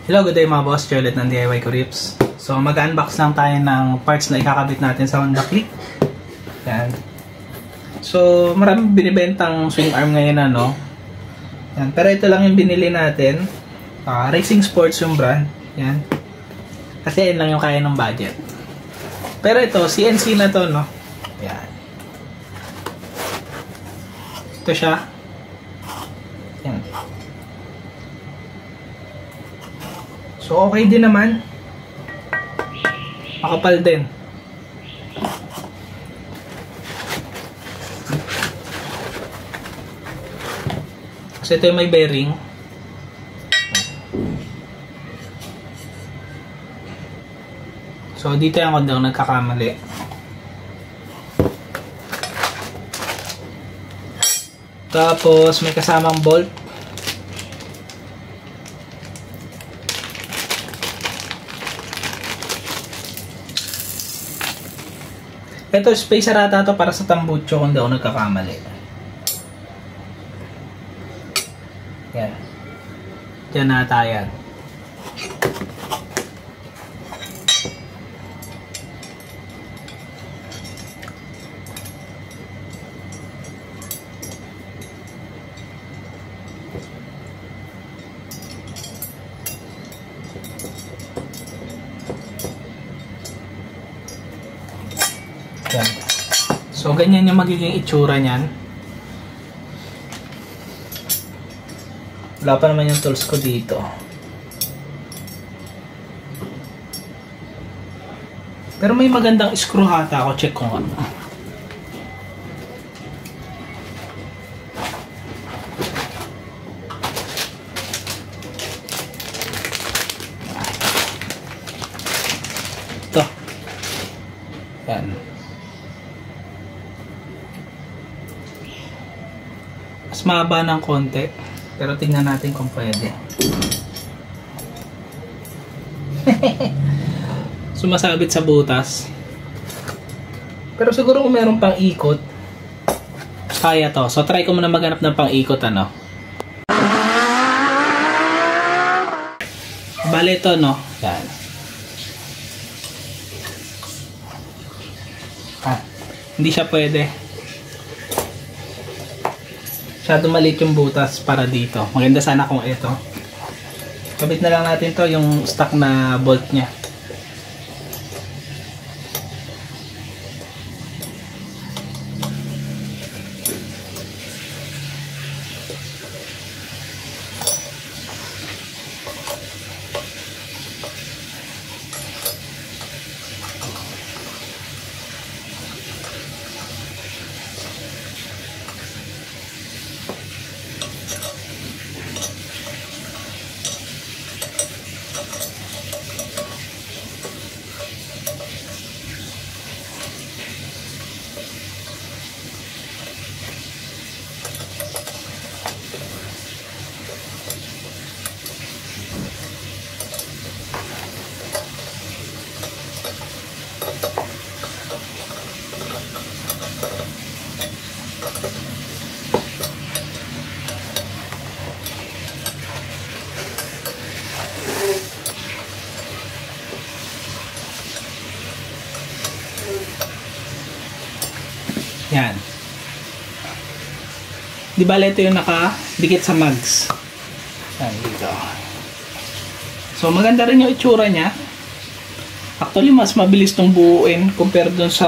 Hello, good day mga boss. Charlotte ng DIY Rips. So mag-unbox lang tayo ng parts na ikakabit natin sa Honda Click. Yan. So maraming binibentang swing arm ngayon ano. Yan. Pero ito lang yung binili natin. Racing Sports yung brand. Yan. Kasi yun lang yung kaya ng budget. Pero ito, CNC na to no. Yan. Ito siya. Yan. So okay din naman. Makapal din. Kasi ito yung may bearing. So dito yung ako daw nagkakamali. Tapos may kasamang bolt. Ito, spacer ata to para sa tambucho kung daw nagkakamali. Yan. Diyan ata yan. Yan. So, ganyan yung magiging itsura niyan. Wala pa naman yung tools ko dito. Pero may magandang screw hata ako. Check ko nga. Ito. Yan. Mas mahaba ng konti, pero tingnan natin kung pwede. Sumasabit sa butas. Pero siguro kung meron pang ikot, kaya to. So try ko muna maghanap ng pang ikot ano. Bale ito no. Yan. Hindi siya pwede. Masyado maliit yung butas para dito. Maganda sana kung ito. Kabit na lang natin to yung stock na bolt nya. Yan. Di ba ito yung nakadikit sa mags? Yan, dito. So, maganda rin yung itsura niya. Actually, mas mabilis tong buuin compare dun sa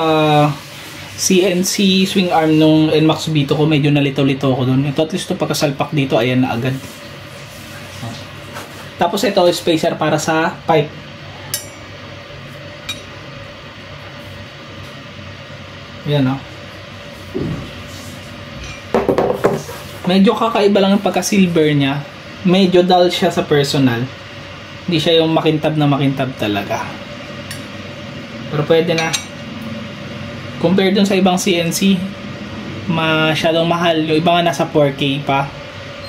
CNC swing arm nung NMAX Vito ko. Medyo nalito-lito ko dun. Ito at least ito pagkasalpak dito, ayan na agad. Tapos ito, spacer para sa pipe. Yan o. Medyo kakaiba lang yung pagka-silver niya. Medyo dull siya sa personal. Hindi siya yung makintab na makintab talaga. Pero pwede na. Compared dun sa ibang CNC, masyadong mahal. Yung iba nga nasa 4K pa.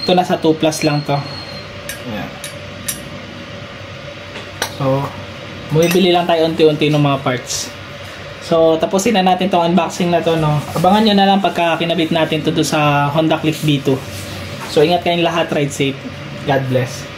Ito nasa 2 plus lang to. Ayan. So, bumibili lang tayo unti-unti ng mga parts. So, tapusin na natin tong unboxing na to, no? Abangan nyo na lang pagka kinabit natin to sa Honda Click V2. So, ingat kayong lahat. Ride safe. God bless.